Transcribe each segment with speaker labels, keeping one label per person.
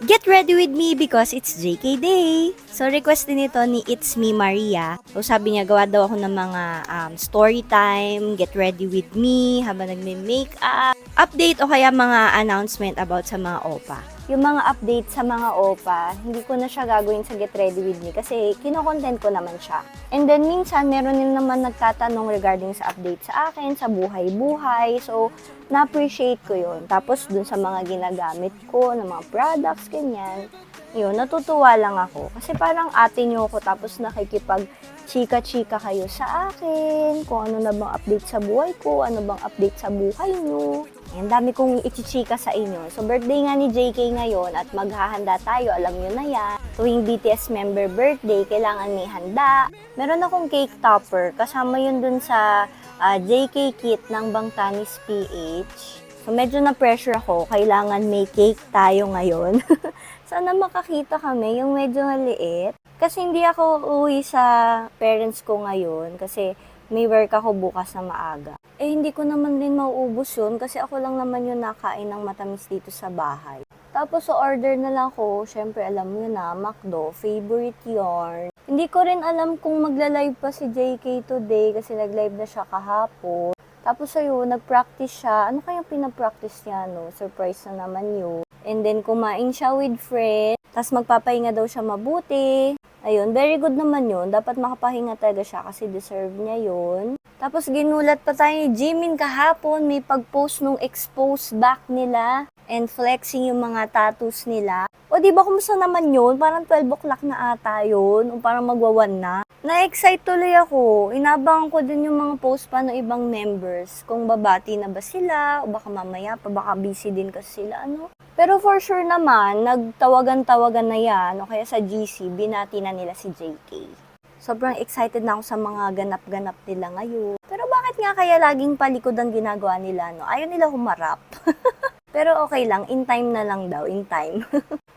Speaker 1: Get ready with me because it's JK Day. So, request din ito ni It's Me Maria. So, sabi niya, gawa daw ako ng mga story time, get ready with me, habang nagme-makeup, update o kaya mga announcement about sa mga OPA. Yung mga update sa mga OPA, hindi ko na siya gagawin sa Get Ready With Me kasi kino-content ko naman siya. And then, minsan, meron din naman nagtatanong regarding sa update sa akin, sa buhay-buhay. So, na-appreciate ko yun. Tapos, dun sa mga ginagamit ko, ng mga products, ganyan, yun, natutuwa lang ako. Kasi parang ate nyo ako, tapos nakikipag chika-chika kayo sa akin, kung ano na bang update sa buhay ko, ano bang update sa buhay nyo. Ang dami kong ichichika sa inyo. So, birthday nga ni JK ngayon at maghahanda tayo, alam nyo na yan. Tuwing BTS member birthday, kailangan may handa. Meron akong cake topper, kasama yun dun sa JK kit ng Bangtanis PH. So, medyo na-pressure ako, kailangan may cake tayo ngayon. Sana makakita kami, yung medyo maliit. Kasi hindi ako uuwi sa parents ko ngayon, kasi may work ako bukas na maaga. Eh, hindi ko naman din mauubos yun kasi ako lang naman yung nakain ng matamis dito sa bahay. Tapos, so order na lang ako. Syempre, alam mo na, McDo, favorite yarn. Hindi ko rin alam kung magla-live pa si JK today kasi nag-live na siya kahapon. Tapos, ayun, nag-practice siya. Ano kaya pinapractice niya, no? Surprise na naman yun. And then, kumain siya with friends. Tapos, magpapahinga daw siya mabuti. Ayun, very good naman yun. Dapat makapahinga talaga siya kasi deserve niya yun. Tapos ginulat pa tayo ni Jimin kahapon. May pag-post nung exposed back nila and flexing yung mga tattoos nila. O diba kumusta naman yun? Parang 12 o'clock na ata yun. O parang magwawan na. Na-excite tuloy ako. Inabangan ko din yung mga post pa ng ibang members. Kung babati na ba sila o baka mamaya pa baka busy din kasi sila ano. Pero for sure naman, nagtawagan-tawagan na yan, o kaya sa GC, binati na nila si JK. Sobrang excited na ako sa mga ganap-ganap nila ngayon. Pero bakit nga kaya laging palikod ang ginagawa nila, no? Ayaw nila humarap. Pero okay lang, in time na lang daw, in time.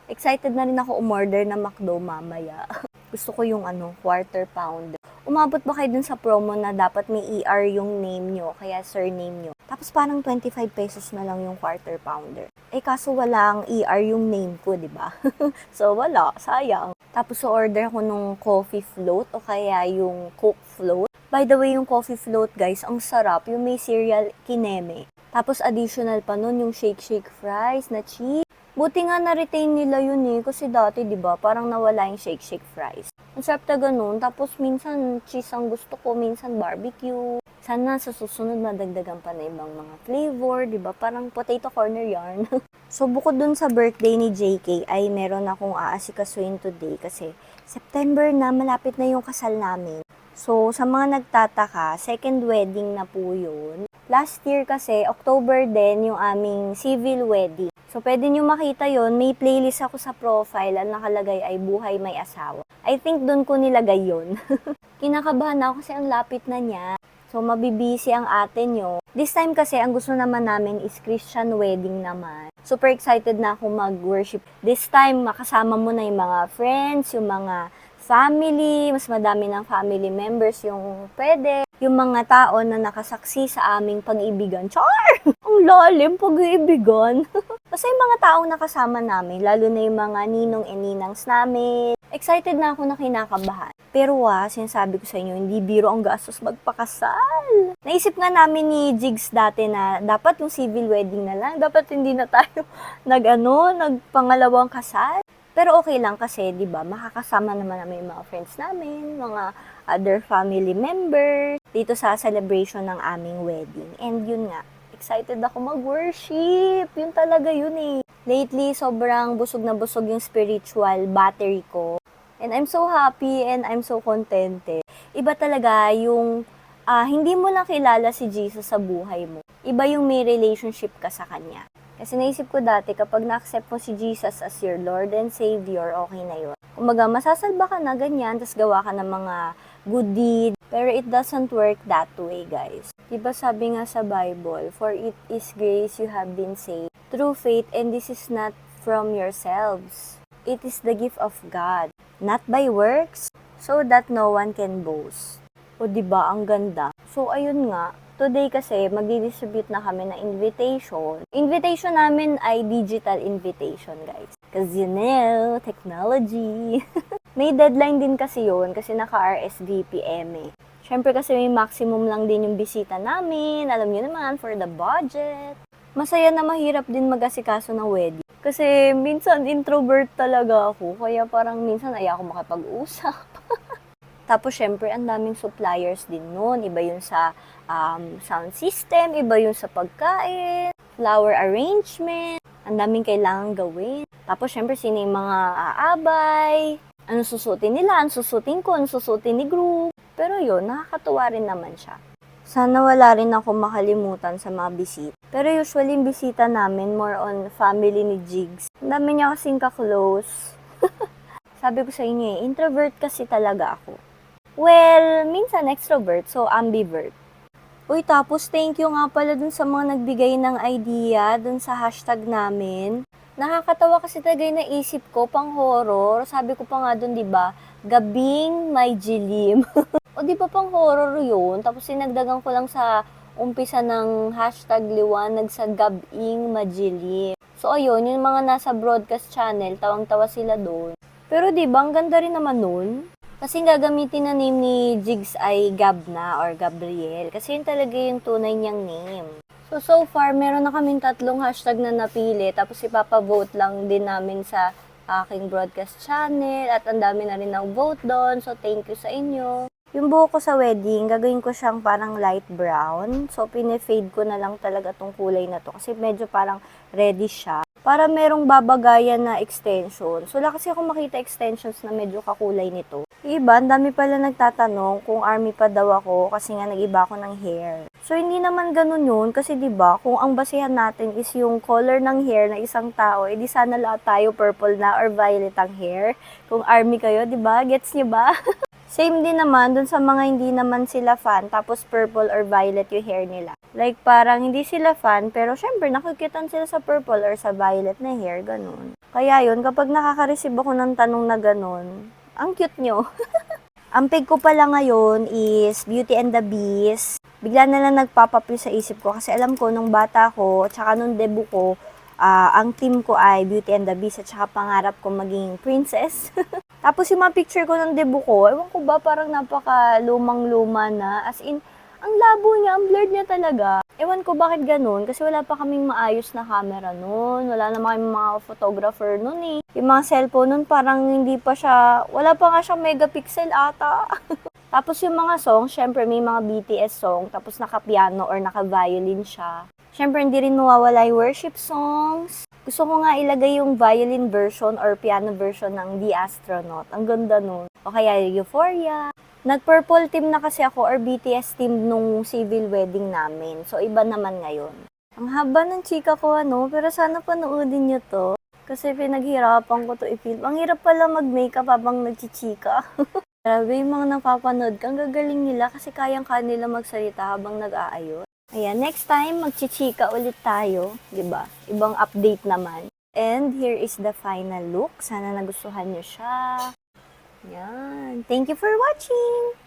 Speaker 1: Excited na rin ako umorder na McDo mamaya. Gusto ko yung quarter pounder. Umabot ba kayo dun sa promo na dapat may ER yung name nyo, kaya surname nyo? Tapos parang 25 pesos na lang yung quarter pounder. Eh kaso walang ER yung name ko, di ba? So wala, sayang. Tapos order ako nung coffee float o kaya yung Coke float. By the way, yung coffee float guys, ang sarap. Yung may cereal kineme. Tapos additional pa nun yung shake fries na cheese. Buti nga na-retain nila yun eh. Kasi dati, di ba, parang nawala yung shake fries. Ang sarap na ganun. Tapos minsan cheese ang gusto ko, minsan barbecue. Sana sa susunod madagdagan pa na ibang mga flavor, di ba? Parang potato corner yarn. So bukod dun sa birthday ni JK ay meron akong aasikasuhin today kasi September na, malapit na yung kasal namin. So sa mga nagtataka, second wedding na po yun. Last year kasi, October din yung aming civil wedding. So, pwede nyo makita yon, may playlist ako sa profile at nakalagay ay Buhay May Asawa. I think doon ko nilagay yon. Kinakabahan ako kasi ang lapit na niya. So, mabibisi ang ate nyo. This time kasi, ang gusto naman namin is Christian wedding naman. Super excited na ako mag-worship. This time, makasama mo na yung mga friends, yung mga family, mas madami ng family members yung pwede. Yung mga tao na nakasaksi sa aming pag-ibigan. Char! Ang lalim, pag-iibigan. Kasi yung mga taong nakasama namin, lalo na yung mga ninong and ninangs namin, excited na ako na kinakabahan. Pero sinasabi ko sa inyo, hindi biro ang gastos magpakasal. Naisip nga namin ni Jigs dati na dapat yung civil wedding na lang, dapat hindi na tayo nagpangalawang kasal. Pero okay lang kasi, di ba, makakasama naman namin yung mga friends namin, mga other family members, dito sa celebration ng aming wedding. And yun nga, excited ako mag-worship. Yun talaga yun eh. Lately, sobrang busog na busog yung spiritual battery ko. And I'm so happy and I'm so contented. Iba talaga yung hindi mo lang kilala si Jesus sa buhay mo. Iba yung may relationship ka sa Kanya. Kasi naisip ko dati, kapag na-accept mo si Jesus as your Lord and Savior, okay na yun. Kumbaga, masasalba ka na ganyan, tas gawa ka ng mga good deed. Pero it doesn't work that way, guys. Diba sabi nga sa Bible, for it is grace you have been saved through faith, and this is not from yourselves. It is the gift of God, not by works, so that no one can boast. O diba, ang ganda. So, ayun nga, today kasi, magdi-distribute na kami ng invitation. Invitation namin ay digital invitation, guys. Because technology. May deadline din kasi yun kasi naka-RSVPM eh. Siyempre kasi may maximum lang din yung bisita namin. Alam niyo naman, for the budget. Masaya na mahirap din mag-asikaso ng wedding. Kasi minsan introvert talaga ako. Kaya parang minsan ayaw ako makipag-usap. Tapos syempre ang daming suppliers din nun. Iba yun sa sound system, iba yun sa pagkain, flower arrangement. Ang daming kailangan gawin. Tapos syempre sino yung mga aabay, ano susutin nila, ano susutin ko, ano susutin ni group. Pero yun, nakakatuwa rin naman siya. Sana wala rin ako makalimutan sa mga bisita. Pero usually yung bisita namin, more on family ni Jigs. Ang dami niya kasing ka-close. Sabi ko sa inyo introvert kasi talaga ako. Well, minsan extrovert, so ambivert. Uy, tapos thank you nga pala dun sa mga nagbigay ng idea dun sa hashtag namin. Nakakatawa kasi talaga yung naisip ko, pang horror. Sabi ko pa nga dun, di ba? Gabing may dilim. O di ba pang horror yun? Tapos sinagdagan ko lang sa umpisa ng hashtag liwanag sa gabing madilim. So ayun, yung mga nasa broadcast channel, tawang-tawa sila doon. Pero di ba, ang ganda rin naman nun? Kasi gagamitin na name ni Jigs ay Gabna or Gabriel. Kasi yun talaga yung tunay niyang name. So far, meron na kaming 3 hashtag na napili. Tapos ipapavote lang din namin sa aking broadcast channel. At ang dami na rin nag-vote doon. So thank you sa inyo. Yung buhok ko sa wedding, gagawin ko siyang parang light brown. So pinefade ko na lang talaga tong kulay na to. Kasi medyo parang reddish siya. Para merong babagayan na extension. So wala kasi ako makita extensions na medyo kakulay nito. Iba, ang dami pala nagtatanong kung army pa daw ako kasi nga nag-iba ako ng hair. So hindi naman ganun yun kasi 'di ba, kung ang basehan natin is yung color ng hair ng isang tao, edi sana lahat tayo purple na or violet ang hair. Kung army kayo, 'di ba? Gets niyo ba? Same din naman dun sa mga hindi naman sila fan tapos purple or violet yung hair nila. Like parang hindi sila fan pero syempre nakikitan sila sa purple or sa violet na hair, ganun. Kaya yun, kapag nakaka-receive ako ng tanong na ganun, ang cute nyo. Ang pig ko pala ngayon is Beauty and the Beast. Bigla na lang nagpop-up yung sa isip ko kasi alam ko nung bata ko, tsaka nung debut ko, ang team ko ay Beauty and the Beast at tsaka pangarap ko maging princess. Tapos yung mga picture ko ng debut ko, ewan ko ba parang napaka lumang-luma na. As in, ang labo niya, ang blurred niya talaga. Ewan ko bakit ganun, kasi wala pa kaming maayos na camera nun. Wala naman kaming mga photographer nun eh. Yung mga cellphone nun parang hindi pa siya, wala pa nga siyang megapixel ata. Tapos yung mga song, syempre may mga BTS song, tapos naka-piano or naka-violin siya. Syempre hindi rin mawawala yung worship songs. Gusto ko nga ilagay yung violin version or piano version ng The Astronaut. Ang ganda nun. O kaya Euphoria. Nag-purple team na kasi ako or BTS team nung civil wedding namin. So, iba naman ngayon. Ang haba ng chika ko, pero sana panoodin nyo to. Kasi pinaghirapan ko to i-film. Ang hirap pala mag-makeup habang nagchichika. Grabe yung mga napapanood kang gagaling nila kasi kayang-kaya nila magsalita habang nag-aayos. Ayan, next time magchichika ulit tayo, 'di ba? Ibang update naman. And here is the final look. Sana nagustuhan niyo siya. Yan. Thank you for watching!